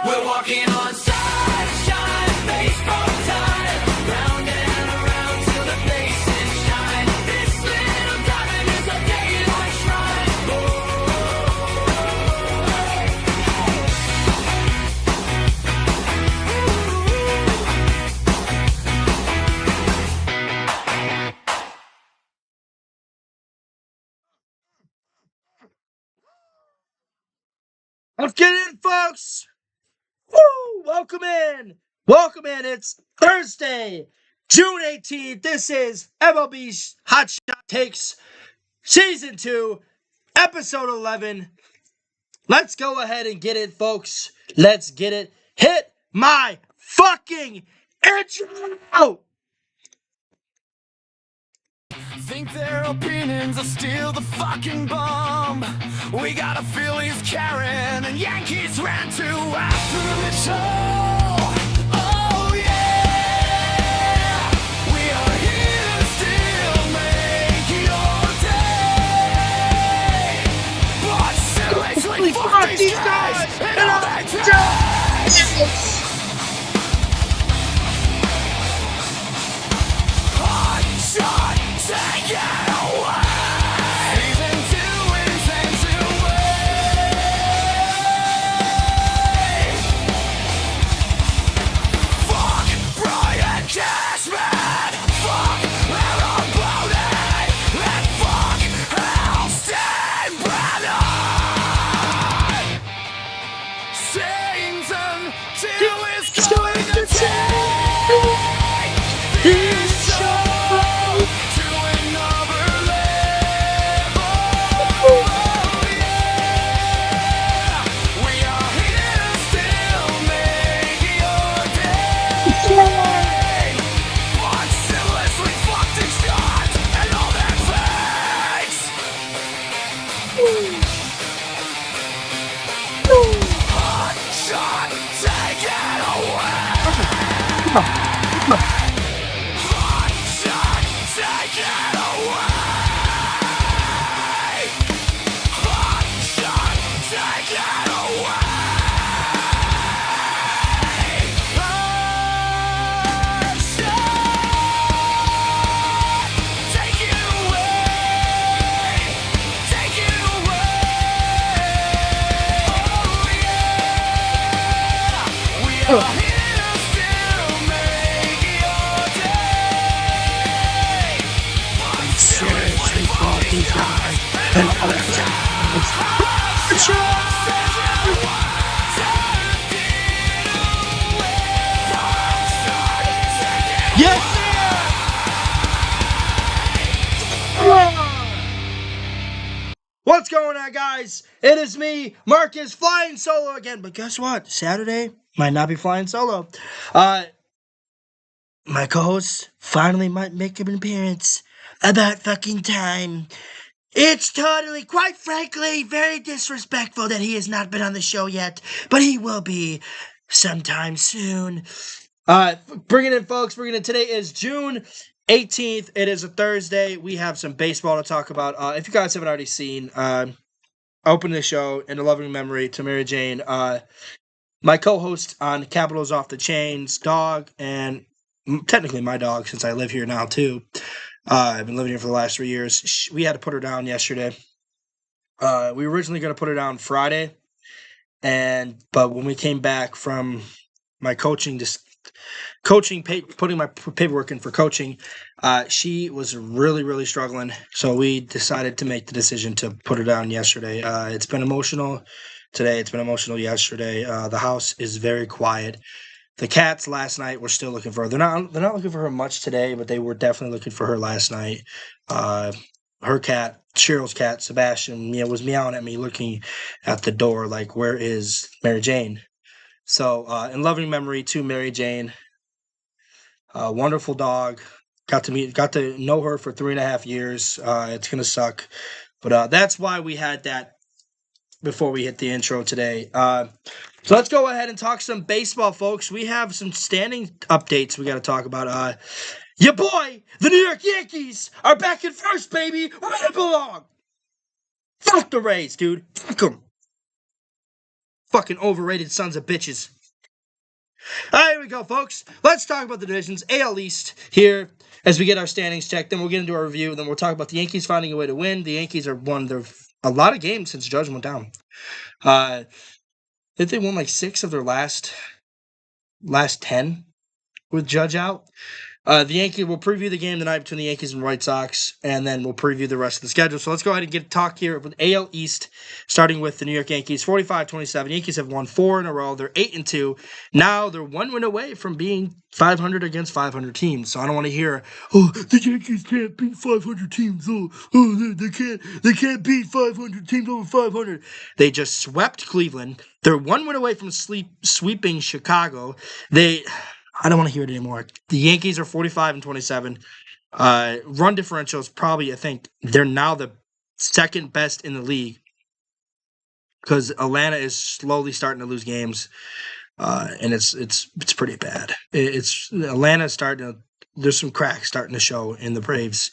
We're walking on sunshine, baseball time. Round and around till the faces shine. This little diamond is a daylight shrine. Let's get in, folks! Woo! Welcome in! Welcome in! It's Thursday, June 18th. This is MLB Hotshot Takes Season 2, Episode 11. Let's go ahead and get it, folks. Let's get it. Hit my fucking intro! Think their opinions are still the fucking bomb. We got a Phillies Karen and Yankees ran to after the show. Oh yeah, we are here to still make your day. But seriously, fuck these guys and all that jazz. Hotshot, take it away. Season 2 is underway. Fuck Brian Cashman. Fuck Aaron Brody. And fuck Alston Brennan. Season 2 is going to take this show to another level. Oh yeah, we are here to still make your day. But sinlessly fuck these shots and all that fakes. Hotshot, take it away. Hotshot, take it away. Hotshot, take it away. Hotshot, take it away. Take it away. Oh yeah, we are here to still make your day. Seriously, fuck these guys and all that jazz. Yes, sir! What's going on, guys? It is me, Marcus, flying solo again. But guess what? Saturday might not be flying solo. My co-host finally might make an appearance. About fucking time. It's totally, quite frankly, very disrespectful that he has not been on the show yet, but he will be sometime soon. Bringing in, folks. Today is June 18th. It is a Thursday. We have some baseball to talk about. If you guys haven't already seen, open the show in a loving memory to Mary Jane. My co-host on Capitals Off the Chains, dog, and technically my dog since I live here now too. I've been living here for the last 3 years. We had to put her down yesterday. We were originally going to put her down Friday, but when we came back from my putting my paperwork in for coaching, she was really, really struggling. So we decided to make the decision to put her down yesterday. It's been emotional today. It's been emotional yesterday. The house is very quiet. The cats last night were still looking for her. They're not looking for her much today, but they were definitely looking for her last night. Her cat, Cheryl's cat, Sebastian, was meowing at me, looking at the door like, where is Mary Jane? So, in loving memory to Mary Jane, wonderful dog. Got to know her for 3.5 years. It's gonna suck, but that's why we had that before we hit the intro today. So let's go ahead and talk some baseball, folks. We have some standing updates we got to talk about. Your boy, the New York Yankees, are back in first, baby, where they belong. Fuck the Rays, dude. Fuck them. Fucking overrated sons of bitches. All right, here we go, folks. Let's talk about the divisions. AL East here as we get our standings checked. Then we'll get into our review. Then we'll talk about the Yankees finding a way to win. The Yankees are won a lot of games since Judge went down. Did they won like 6 of their last 10 with Judge out? The Yankees will preview the game tonight between the Yankees and White Sox, and then we'll preview the rest of the schedule. So let's go ahead and get talk here with AL East, starting with the New York Yankees, 45-27. Yankees have won 4 in a row. They're 8-2. Now they're 1 win away from being 500 against 500 teams. So I don't want to hear, oh, the Yankees can't beat 500 teams. Oh, they can't beat 500 teams over 500. They just swept Cleveland. They're 1 win away from sweeping Chicago. I don't want to hear it anymore. The Yankees are 45-27. Run differential is probably, I think, they're now the second best in the league because Atlanta is slowly starting to lose games, and it's pretty bad. Atlanta's starting to. There's some cracks starting to show in the Braves.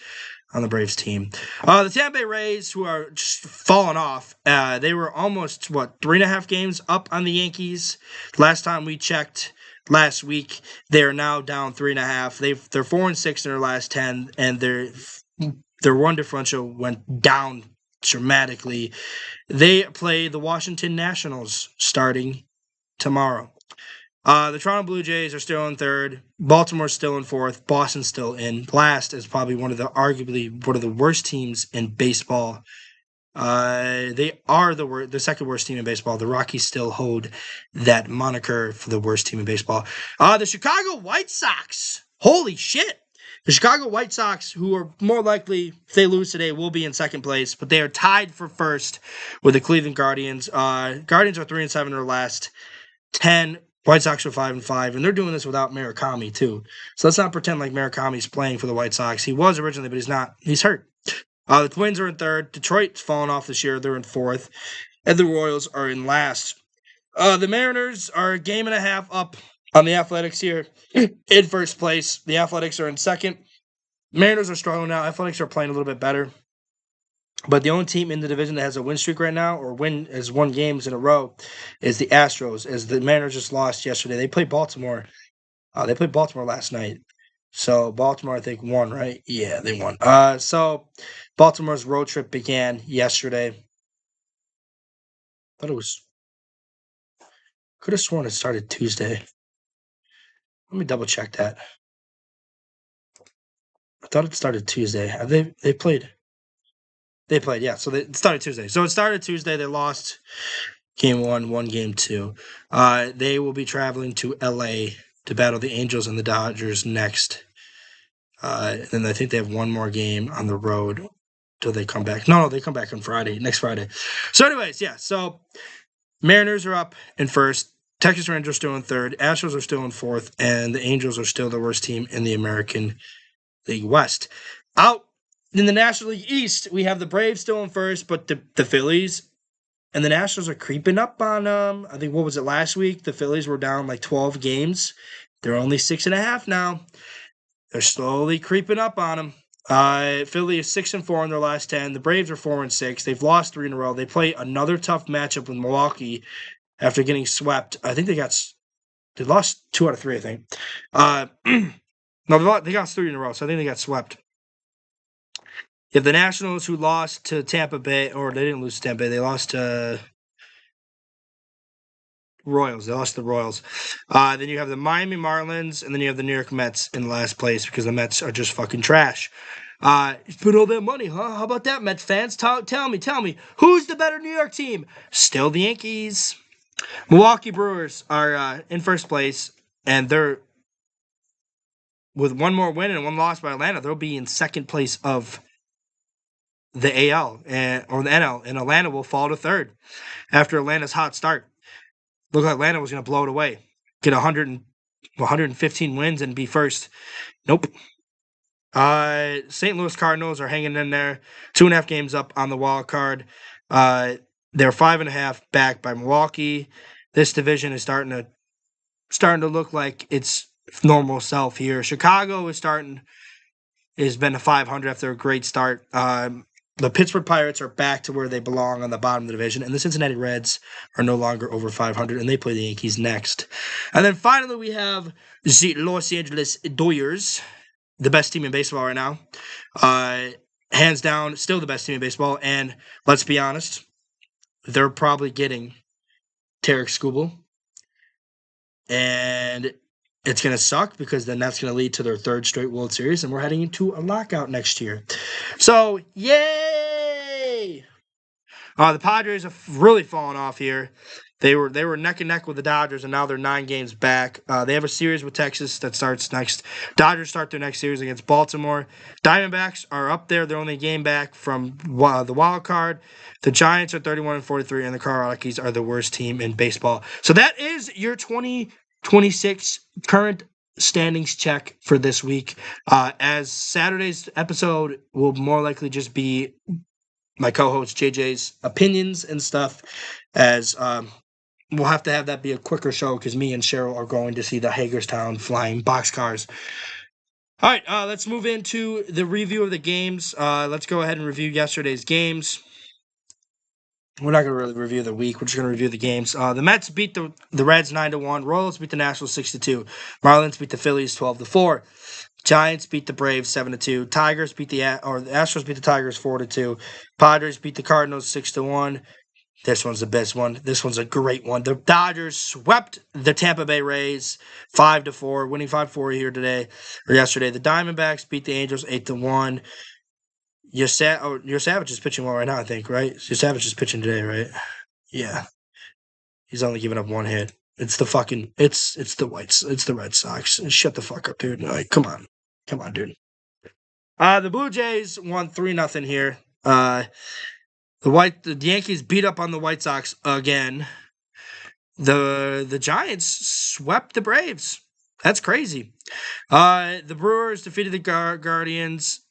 On the Braves team. The Tampa Bay Rays, who are just falling off, they were almost, 3.5 games up on the Yankees. Last time we checked last week, they're now down 3.5. They're 4-6 in their last 10, and their run differential went down dramatically. They play the Washington Nationals starting tomorrow. The Toronto Blue Jays are still in third. Baltimore's still in fourth. Boston's still in last. Is probably arguably one of the worst teams in baseball. They are the second worst team in baseball. The Rockies still hold that moniker for the worst team in baseball. The Chicago White Sox. Holy shit. The Chicago White Sox, who are more likely, if they lose today, will be in second place, but they are tied for first with the Cleveland Guardians. Guardians are 3-7 in their last 10. White Sox are 5-5, and they're doing this without Murakami, too. So let's not pretend like Murakami's playing for the White Sox. He was originally, but he's not. He's hurt. The Twins are in third. Detroit's fallen off this year. They're in fourth. And the Royals are in last. The Mariners are a game and a half up on the Athletics here in first place. The Athletics are in second. Mariners are struggling now. Athletics are playing a little bit better. But the only team in the division that has a win streak right now, or has won games in a row, is the Astros. As the Mariners just lost yesterday, they played Baltimore. They played Baltimore last night. So Baltimore, I think, won, right? Yeah, they won. So Baltimore's road trip began yesterday. Thought it was. Could have sworn it started Tuesday. Let me double check that. I thought it started Tuesday. Have they played? They played, yeah. So it started Tuesday. So it started Tuesday. They lost game 1, won game 2. They will be traveling to LA to battle the Angels and the Dodgers next. And I think they have one more game on the road till they come back. No, they come back on next Friday. So anyways, yeah. So Mariners are up in first. Texas Rangers are still in third. Astros are still in fourth. And the Angels are still the worst team in the American League West. Out in the National League East, we have the Braves still in first, but the Phillies and the Nationals are creeping up on them. I think, what was it, last week? The Phillies were down like 12 games. They're only 6.5 now. They're slowly creeping up on them. Philly is 6-4 in their last 10. The Braves are 4-6. They've lost 3 in a row. They play another tough matchup with Milwaukee after getting swept. I think they lost 2 out of 3, I think. No, they got 3 in a row, so I think they got swept. You have the Nationals, who lost to Tampa Bay, or they didn't lose to Tampa Bay. They lost to Royals. They lost to the Royals. Then you have the Miami Marlins, and then you have the New York Mets in last place because the Mets are just fucking trash. Spent all that money, huh? How about that, Mets fans? Tell me, who's the better New York team? Still the Yankees. Milwaukee Brewers are in first place, and they're with one more win and one loss by Atlanta. They'll be in second place of the AL or the NL, and Atlanta will fall to third after Atlanta's hot start. Looked like Atlanta was going to blow it away, get 115 wins and be first. Nope. St. Louis Cardinals are hanging in there, 2.5 games up on the wild card. They're 5.5 back by Milwaukee. This division is starting to look like its normal self here. Chicago has been a 500 after a great start. The Pittsburgh Pirates are back to where they belong on the bottom of the division, and the Cincinnati Reds are no longer over 500, and they play the Yankees next. And then finally, we have the Los Angeles Dodgers, the best team in baseball right now. Hands down, still the best team in baseball. And let's be honest, they're probably getting Tarek Skubal. And it's going to suck because then that's going to lead to their third straight World Series, and we're heading into a lockout next year. So, yay! The Padres have really fallen off here. They were neck and neck with the Dodgers, and now they're 9 games back. They have a series with Texas that starts next. Dodgers start their next series against Baltimore. Diamondbacks are up there. They're only a game back from the wild card. The Giants are 31-43, and the Colorado Rockies are the worst team in baseball. So that is your 2026 current standings check for this week. As Saturday's episode will more likely just be my co-host JJ's opinions and stuff, as we'll have to have that be a quicker show because me and Cheryl are going to see the Hagerstown flying boxcars. All right, let's move into the review of the games. Let's go ahead and review yesterday's games. We're not going to really review the week. We're just going to review the games. The Mets beat the Reds 9-1. Royals beat the Nationals 6-2. Marlins beat the Phillies 12-4. Giants beat the Braves 7-2. Tigers beat the Astros beat the Tigers 4-2. Padres beat the Cardinals 6-1. This one's the best one. This one's a great one. The Dodgers swept the Tampa Bay Rays 5-4, winning 5-4 here today or yesterday. The Diamondbacks beat the Angels 8-1. Your Savage is pitching well right now, I think, right? Your Savage is pitching today, right? Yeah. He's only giving up 1 hit. It's the Red Sox. Shut the fuck up, dude. Like, come on, dude. The Blue Jays won 3-0 here. The Yankees beat up on the White Sox again. The Giants swept the Braves. That's crazy. The Brewers defeated the Guardians.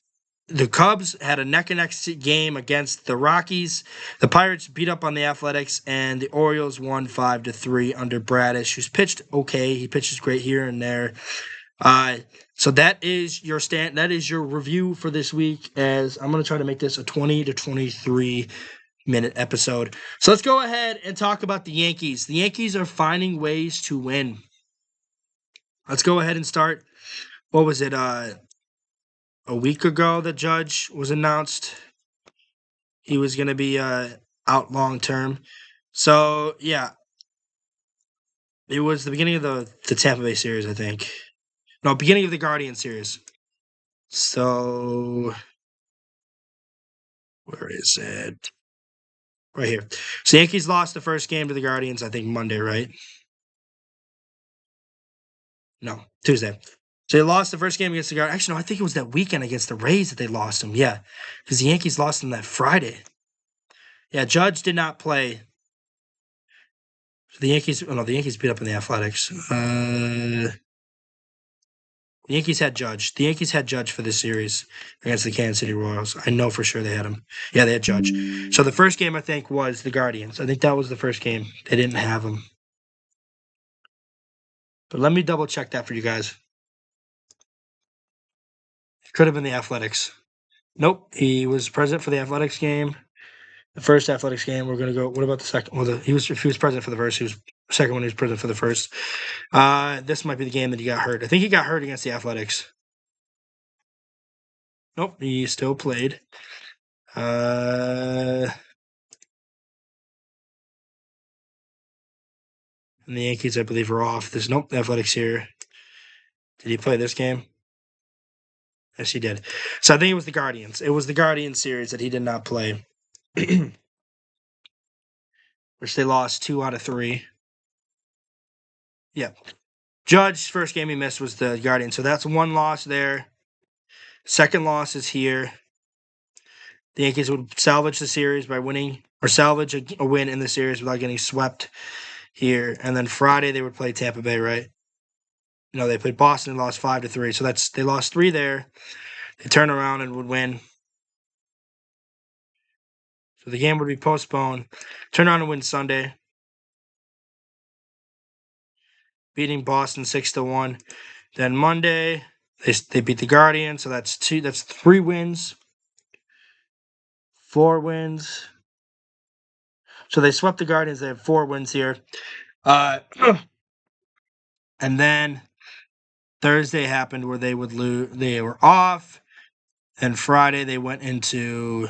The Cubs had a neck-and-neck game against the Rockies. The Pirates beat up on the Athletics, and the Orioles won 5-3 under Bradish, who's pitched okay. He pitches great here and there. So that is your review for this week, as I'm going to try to make this a 20 to 23 minute episode. So let's go ahead and talk about the Yankees. The Yankees are finding ways to win. Let's go ahead and start. What was it? A week ago, the Judge was announced. He was going to be out long term. So, yeah. It was the beginning of the Tampa Bay series, I think. No, beginning of the Guardian series. So, where is it? Right here. So, Yankees lost the first game to the Guardians, I think Monday, right? No, Tuesday. So they lost the first game against the Guardians. Actually, no, I think it was that weekend against the Rays that they lost them. Yeah, because the Yankees lost them that Friday. Yeah, Judge did not play. The Yankees beat up on the Athletics. The Yankees had Judge. The Yankees had Judge for this series against the Kansas City Royals. I know for sure they had him. Yeah, they had Judge. So the first game, I think, was the Guardians. I think that was the first game. They didn't have him. But let me double check that for you guys. It could have been the Athletics. Nope, he was present for the Athletics game. The first Athletics game, we're going to go. What about the second? Well, if he was present for the first, he was second one. He was present for the first. This might be the game that he got hurt. I think he got hurt against the Athletics. Nope, he still played. And the Yankees, I believe, are off. There's the Athletics here. Did he play this game? Yes, he did. So I think it was the Guardians. It was the Guardians series that he did not play. Which they lost 2 out of 3. Yeah. Judge's first game he missed was the Guardians. So that's 1 loss there. Second loss is here. The Yankees would salvage the series by winning, or salvage a win in the series without getting swept here. And then Friday they would play Tampa Bay, right? No, they played Boston and lost 5-3. So they lost 3 there. They turn around and would win. So the game would be postponed. Turn around and win Sunday, beating Boston 6-1. Then Monday they beat the Guardians. So that's 3 wins. 4 wins. So they swept the Guardians. They have 4 wins here. And then Thursday happened where they would lose. They were off. And Friday they went into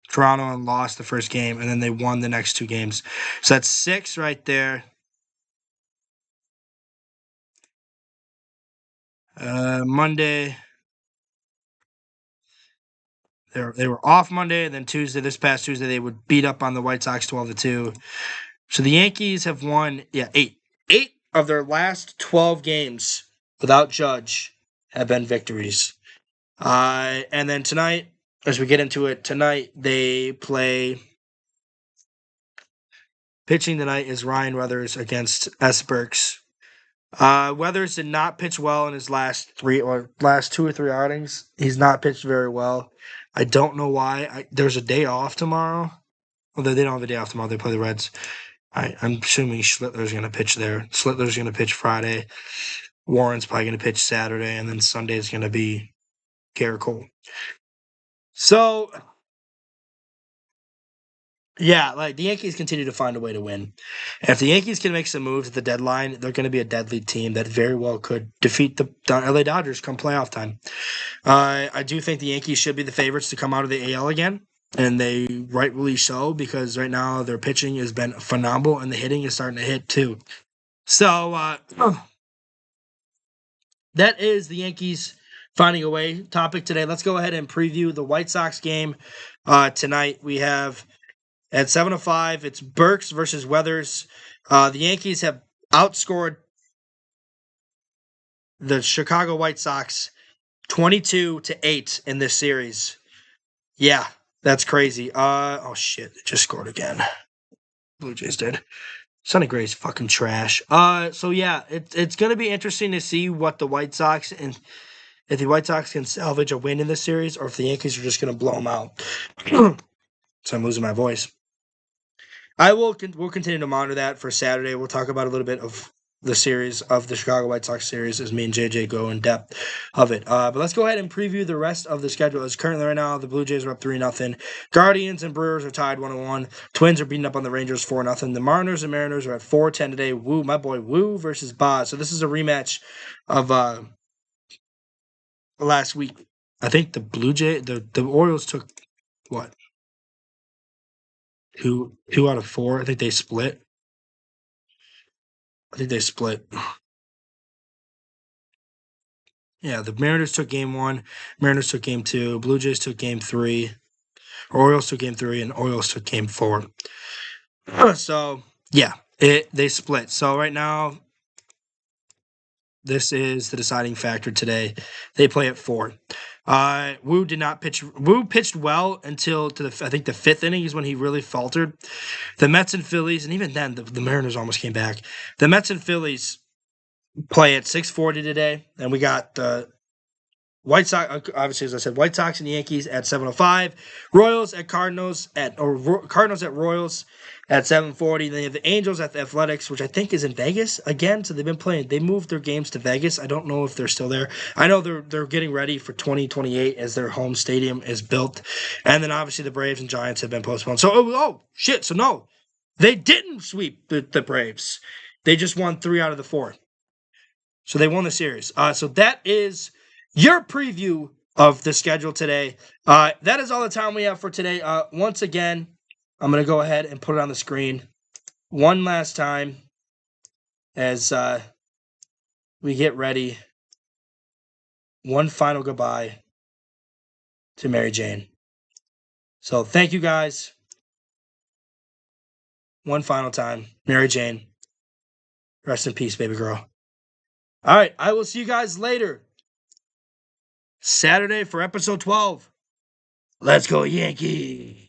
Toronto and lost the first game, and then they won the next 2 games. So that's 6 right there. Monday, they were off Monday, and then Tuesday, this past Tuesday, they would beat up on the White Sox 12-2. So the Yankees have won, 8. 8 of their last 12 games without Judge have been victories. And then tonight, as we get into it, tonight they play. Pitching tonight is Ryan Weathers against S. Burks. Weathers did not pitch well in his last 2 or 3 outings. He's not pitched very well. I don't know why. There's a day off tomorrow. Well, they don't have a day off tomorrow. They play the Reds. I'm assuming Schlittler's going to pitch there. Schlittler's going to pitch Friday. Warren's probably going to pitch Saturday, and then Sunday is going to be Garrett Cole. So, yeah, like the Yankees continue to find a way to win. And if the Yankees can make some moves at the deadline, they're going to be a deadly team that very well could defeat the LA Dodgers come playoff time. I do think the Yankees should be the favorites to come out of the AL again, and they rightfully so, because right now their pitching has been phenomenal and the hitting is starting to hit too. So that is the Yankees finding a way topic today. Let's go ahead and preview the White Sox game tonight. We have at 7:05, it's Burks versus Weathers. The Yankees have outscored the Chicago White Sox 22-8 in this series. Yeah, that's crazy. Oh shit, it just scored again. Blue Jays did. Sonny Gray's fucking trash. So yeah, it's gonna be interesting to see what the White Sox and if the White Sox can salvage a win in this series, or if the Yankees are just gonna blow them out. So I'm losing my voice. We'll continue to monitor that for Saturday. We'll talk about a little bit of the series of the Chicago White Sox series as me and JJ go in depth of it. But let's go ahead and preview the rest of the schedule. As currently right now, the Blue Jays are up 3-0. Guardians and Brewers are tied 1-1. Twins are beating up on the Rangers 4-0. The Mariners and Mariners are at 4-10 today. Woo, my boy Woo versus Boz. So this is a rematch of last week. I think the the Orioles took what? 2 out of 4. I think they split. Yeah, the Mariners took game 1. Mariners took game 2. Blue Jays took game 3. Orioles took game 3, and Orioles took game 4. So, yeah, they split. So right now, this is the deciding factor today. They play at 4. Wu did not pitch. Wu pitched well until I think the 5th inning is when he really faltered. The Mets and Phillies, and even then the Mariners almost came back. The Mets and Phillies play at 6:40 today, and we got the White Sox. Obviously, as I said, White Sox and Yankees at 7:05. Royals at Cardinals Cardinals at Royals at 7:40. Then you have the Angels at the Athletics, which I think is in Vegas again. So they've been playing. They moved their games to Vegas. I don't know if they're still there. I know they're getting ready for 2028 as their home stadium is built. And then obviously the Braves and Giants have been postponed. So oh shit. So no, they didn't sweep the Braves. They just won 3 out of the 4. So they won the series. So that is your preview of the schedule today. That is all the time we have for today. Once again, I'm going to go ahead and put it on the screen one last time as we get ready. One final goodbye to Mary Jane. So thank you guys. One final time. Mary Jane. Rest in peace, baby girl. All right, I will see you guys later. Saturday for episode 12. Let's go, Yankees.